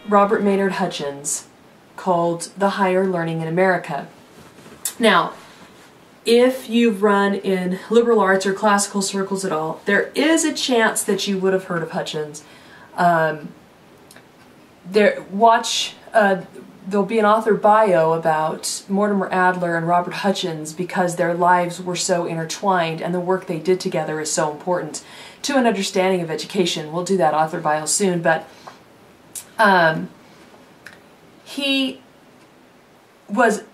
Robert Maynard Hutchins called The Higher Learning in America. Now, if you've run in liberal arts or classical circles at all, there is a chance that you would have heard of Hutchins. There'll be an author bio about Mortimer Adler and Robert Hutchins because their lives were so intertwined and the work they did together is so important to an understanding of education. We'll do that author bio soon, but he was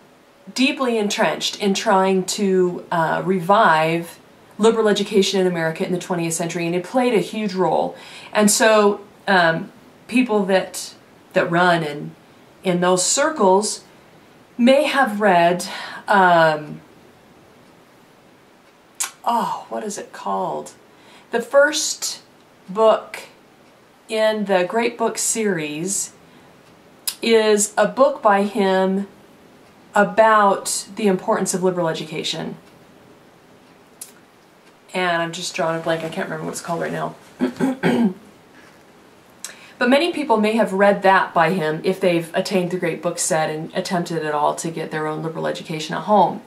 deeply entrenched in trying to revive liberal education in America in the 20th century, and it played a huge role. And so people that run in those circles may have read, what is it called? The first book in the Great Book series is a book by him about the importance of liberal education. And I'm just drawing a blank, I can't remember what it's called right now. But many people may have read that by him if they've attained the Great Book set and attempted at all to get their own liberal education at home.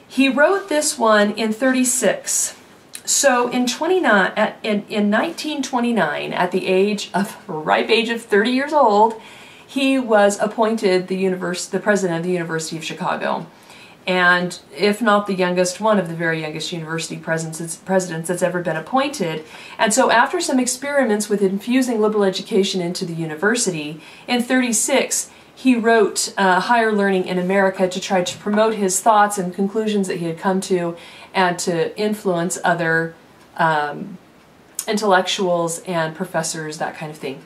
He wrote this one in 36. So in 1929, at the ripe age of 30 years old, he was appointed the president of the University of Chicago. And if not the youngest, one of the very youngest university presidents that's ever been appointed. And so after some experiments with infusing liberal education into the university, in 36 he wrote Higher Learning in America to try to promote his thoughts and conclusions that he had come to and to influence other intellectuals and professors, that kind of thing.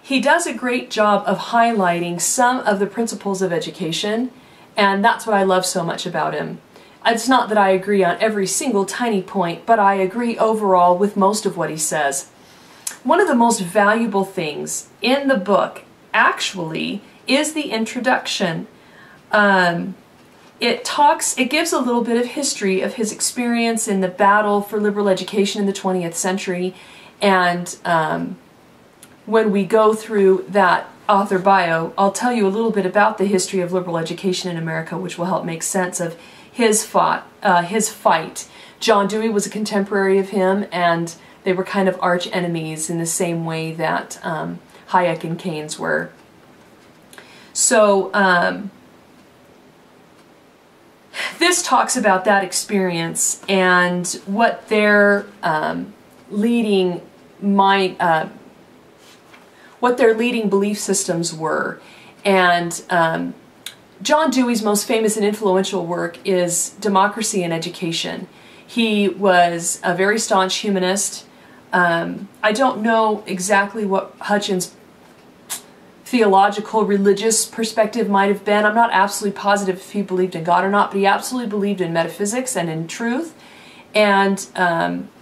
He does a great job of highlighting some of the principles of education, and that's what I love so much about him. It's not that I agree on every single tiny point, but I agree overall with most of what he says. One of the most valuable things in the book, actually, is the introduction. It gives a little bit of history of his experience in the battle for liberal education in the 20th century, and when we go through that author bio, I'll tell you a little bit about the history of liberal education in America, which will help make sense of his fight. John Dewey was a contemporary of him, and they were kind of arch enemies in the same way that Hayek and Keynes were. So this talks about that experience and what their leading belief systems were. And John Dewey's most famous and influential work is Democracy in Education. He was a very staunch humanist. I don't know exactly what Hutchins' theological, religious perspective might have been. I'm not absolutely positive if he believed in God or not, but he absolutely believed in metaphysics and in truth. And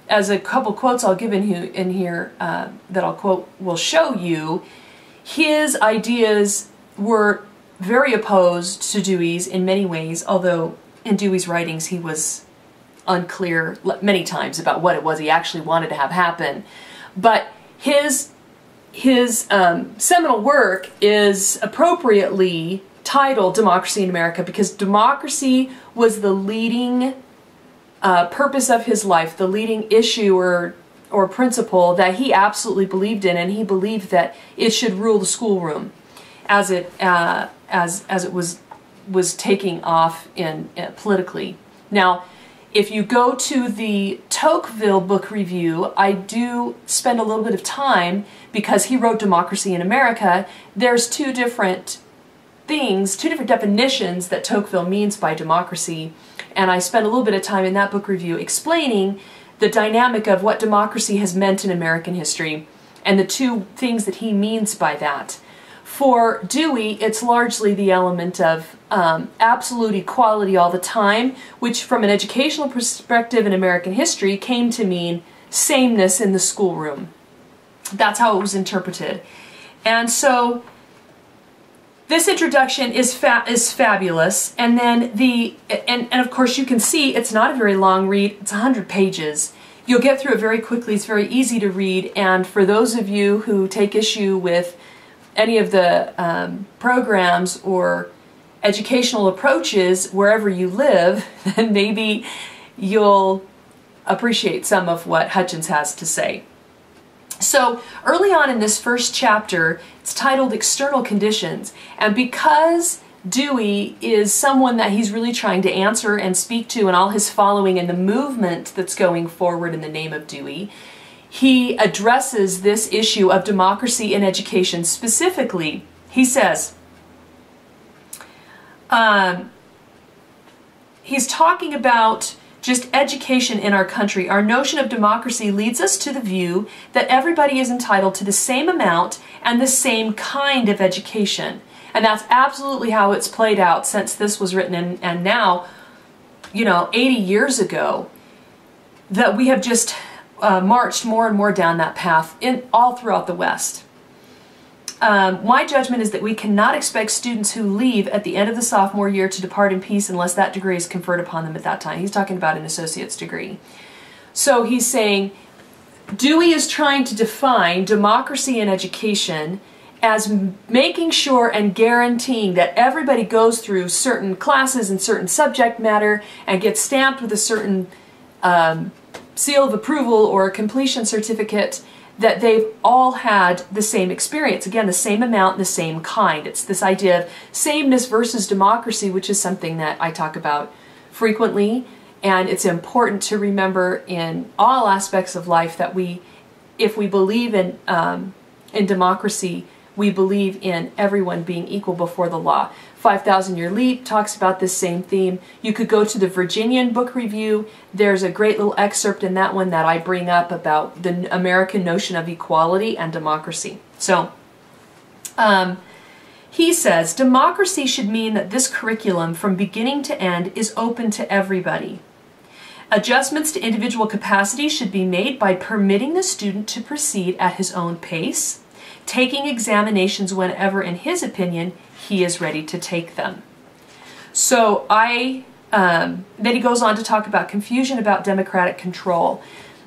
as a couple quotes I'll give in here that I'll quote will show you, his ideas were very opposed to Dewey's in many ways, although in Dewey's writings he was unclear many times about what it was he actually wanted to have happen. But his seminal work is appropriately titled Democracy in America because democracy was the leading purpose of his life, the leading issue or principle that he absolutely believed in, and he believed that it should rule the schoolroom as it was taking off politically. Now, if you go to the Tocqueville book review, I do spend a little bit of time because he wrote Democracy in America. There's two different definitions that Tocqueville means by democracy. And I spent a little bit of time in that book review explaining the dynamic of what democracy has meant in American history and the two things that he means by that. For Dewey, it's largely the element of absolute equality all the time, which from an educational perspective in American history came to mean sameness in the schoolroom. That's how it was interpreted. And so this introduction is fabulous, and then and of course you can see it's not a very long read. It's 100 pages. You'll get through it very quickly. It's very easy to read, and for those of you who take issue with any of the programs or educational approaches wherever you live, then maybe you'll appreciate some of what Hutchins has to say. So early on in this first chapter, it's titled External Conditions, and because Dewey is someone that he's really trying to answer and speak to, and all his following and the movement that's going forward in the name of Dewey, he addresses this issue of democracy in education specifically. He says, he's talking about just education in our country. Our notion of democracy leads us to the view that everybody is entitled to the same amount and the same kind of education. And that's absolutely how it's played out since this was written, and now, 80 years ago, that we have just marched more and more down that path all throughout the West. My judgment is that we cannot expect students who leave at the end of the sophomore year to depart in peace unless that degree is conferred upon them at that time. He's talking about an associate's degree. So he's saying Dewey is trying to define democracy in education as making sure and guaranteeing that everybody goes through certain classes and certain subject matter and gets stamped with a certain seal of approval or a completion certificate, that they've all had the same experience. Again, the same amount, the same kind. It's this idea of sameness versus democracy, which is something that I talk about frequently, and it's important to remember in all aspects of life that if we believe in democracy, we believe in everyone being equal before the law. 5,000 Year Leap talks about this same theme. You could go to the Virginian Book Review. There's a great little excerpt in that one that I bring up about the American notion of equality and democracy. So, he says, democracy should mean that this curriculum from beginning to end is open to everybody. Adjustments to individual capacity should be made by permitting the student to proceed at his own pace, taking examinations whenever, in his opinion, he is ready to take them. So then he goes on to talk about confusion about democratic control.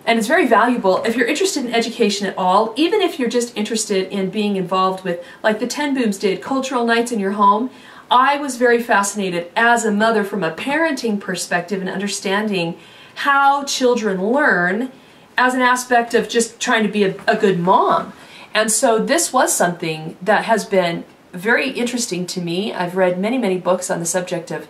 And it's very valuable if you're interested in education at all, even if you're just interested in being involved with, like the Ten Booms did, cultural nights in your home. I was very fascinated as a mother from a parenting perspective and understanding how children learn as an aspect of just trying to be a good mom. And so this was something that has been very interesting to me. I've read many, many books on the subject of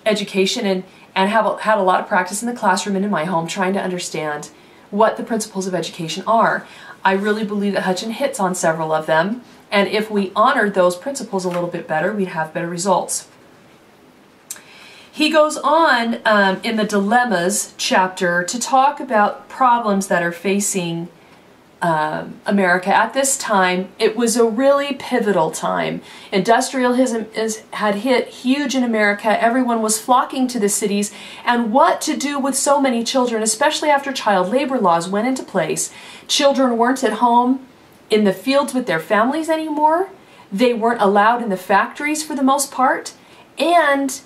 education and have had a lot of practice in the classroom and in my home trying to understand what the principles of education are. I really believe that Hutchins hits on several of them, and if we honored those principles a little bit better, we'd have better results. He goes on in the Dilemmas chapter to talk about problems that are facing America at this time. It was a really pivotal time. Industrialism had hit huge in America. Everyone was flocking to the cities, and what to do with so many children, especially after child labor laws went into place. Children weren't at home in the fields with their families anymore. They weren't allowed in the factories for the most part, and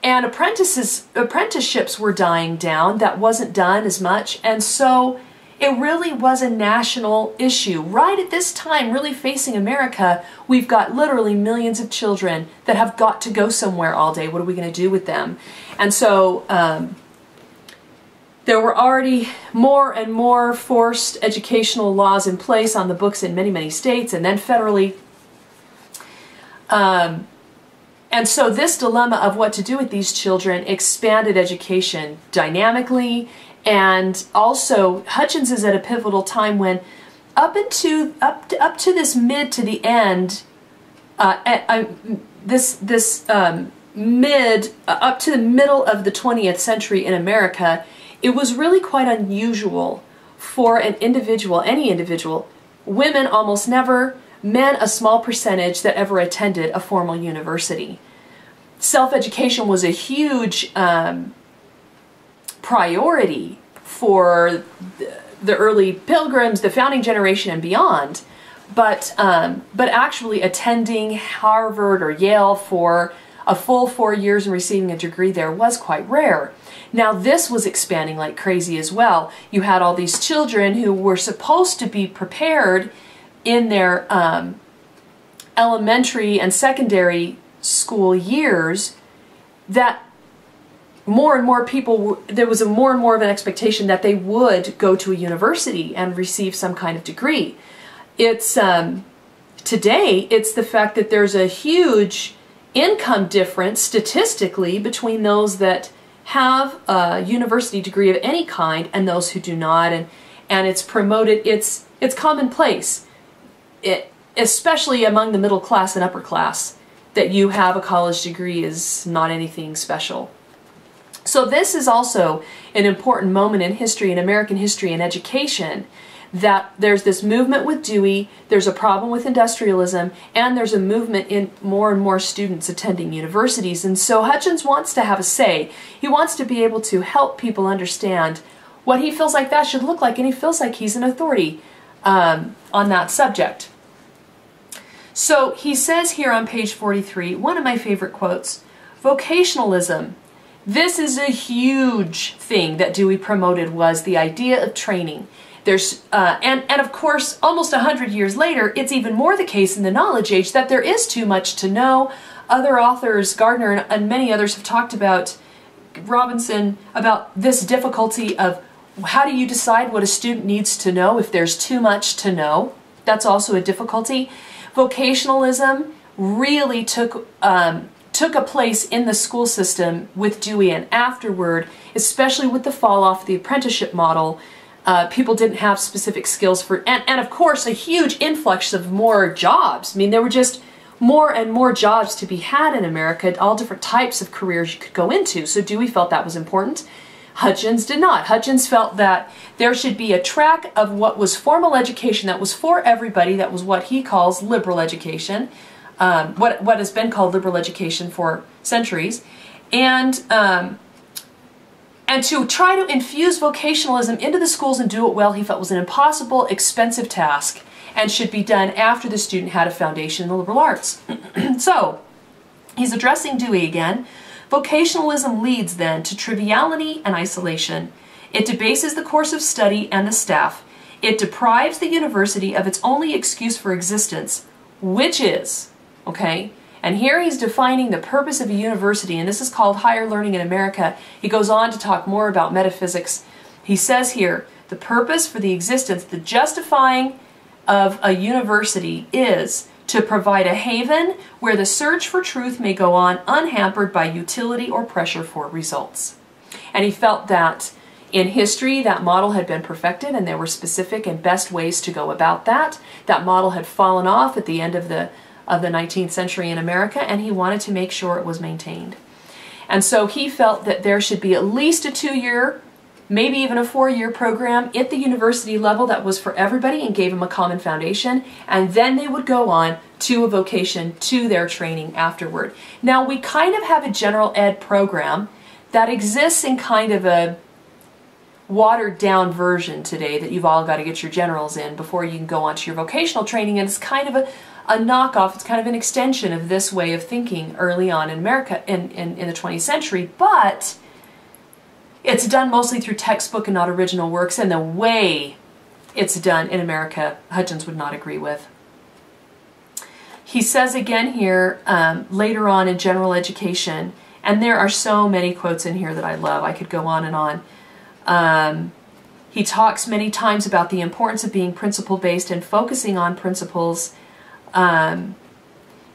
apprenticeships were dying down. That wasn't done as much, and so it really was a national issue. Right at this time, really facing America, we've got literally millions of children that have got to go somewhere all day. What are we going to do with them? And so there were already more and more forced educational laws in place on the books in many, many states, and then federally. And so this dilemma of what to do with these children expanded education dynamically. And also, Hutchins is at a pivotal time when, up to this mid to the end, up to the middle of the 20th century in America, it was really quite unusual for an individual, any individual, women almost never, men a small percentage, that ever attended a formal university. Self-education was a huge priority for the early Pilgrims, the founding generation, and beyond. But actually attending Harvard or Yale for a full 4 years and receiving a degree there was quite rare. Now this was expanding like crazy as well. You had all these children who were supposed to be prepared in their elementary and secondary school years, that more and more people, there was more and more of an expectation that they would go to a university and receive some kind of degree. It's today, it's the fact that there's a huge income difference statistically between those that have a university degree of any kind and those who do not, and it's promoted, it's commonplace, especially among the middle class and upper class, that you have a college degree is not anything special. So this is also an important moment in history, in American history and education, that there's this movement with Dewey, there's a problem with industrialism, and there's a movement in more and more students attending universities. And so Hutchins wants to have a say. He wants to be able to help people understand what he feels like that should look like, and he feels like he's an authority on that subject. So he says here on page 43, one of my favorite quotes, vocationalism. This is a huge thing that Dewey promoted, was the idea of training. There's and of course, almost 100 years later, it's even more the case in the knowledge age that there is too much to know. Other authors, Gardner and many others, have talked about, Robinson, about this difficulty of how do you decide what a student needs to know if there's too much to know. That's also a difficulty. Vocationalism really took a place in the school system with Dewey, and afterward, especially with the fall off of the apprenticeship model, people didn't have specific skills for, and of course a huge influx of more jobs. I mean, there were just more and more jobs to be had in America, all different types of careers you could go into. So Dewey felt that was important. Hutchins did not. Hutchins felt that there should be a track of what was formal education that was for everybody, that was what he calls liberal education, what has been called liberal education for centuries, and to try to infuse vocationalism into the schools and do it well, he felt was an impossible, expensive task and should be done after the student had a foundation in the liberal arts. So, he's addressing Dewey again. Vocationalism leads then to triviality and isolation. It debases the course of study and the staff. It deprives the university of its only excuse for existence, which is, okay, and here he's defining the purpose of a university, and this is called higher learning in America. He goes on to talk more about metaphysics. He says here, the purpose for the existence, the justifying of a university is to provide a haven where the search for truth may go on unhampered by utility or pressure for results. And he felt that in history that model had been perfected and there were specific and best ways to go about that. That model had fallen off at the end of the 19th century in America, and he wanted to make sure it was maintained. And so he felt that there should be at least a 2-year, maybe even a 4-year program at the university level that was for everybody and gave them a common foundation, and then they would go on to a vocation, to their training afterward. Now we kind of have a general ed program that exists in kind of a watered down version today that you've all got to get your generals in before you can go on to your vocational training, and it's kind of a knockoff, it's kind of an extension of this way of thinking early on in America in the 20th century, but it's done mostly through textbook and not original works, and the way it's done in America, Hutchins would not agree with. He says again here, later on in general education, and there are so many quotes in here that I love, I could go on and on. He talks many times about the importance of being principle-based and focusing on principles.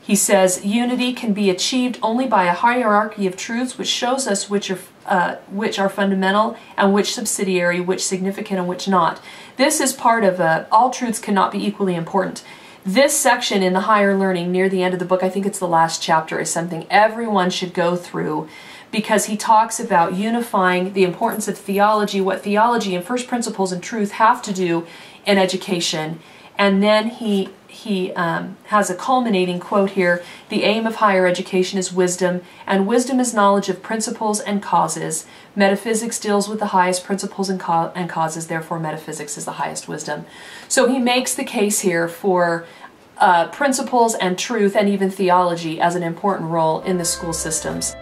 He says, unity can be achieved only by a hierarchy of truths which shows us which are fundamental and which subsidiary, which significant and which not. This is part of all truths cannot be equally important. This section in the higher learning near the end of the book, I think it's the last chapter, is something everyone should go through, because he talks about unifying the importance of theology, what theology and first principles and truth have to do in education. And then he has a culminating quote here, the aim of higher education is wisdom, and wisdom is knowledge of principles and causes. Metaphysics deals with the highest principles and causes, therefore metaphysics is the highest wisdom. So he makes the case here for principles and truth and even theology as an important role in the school systems.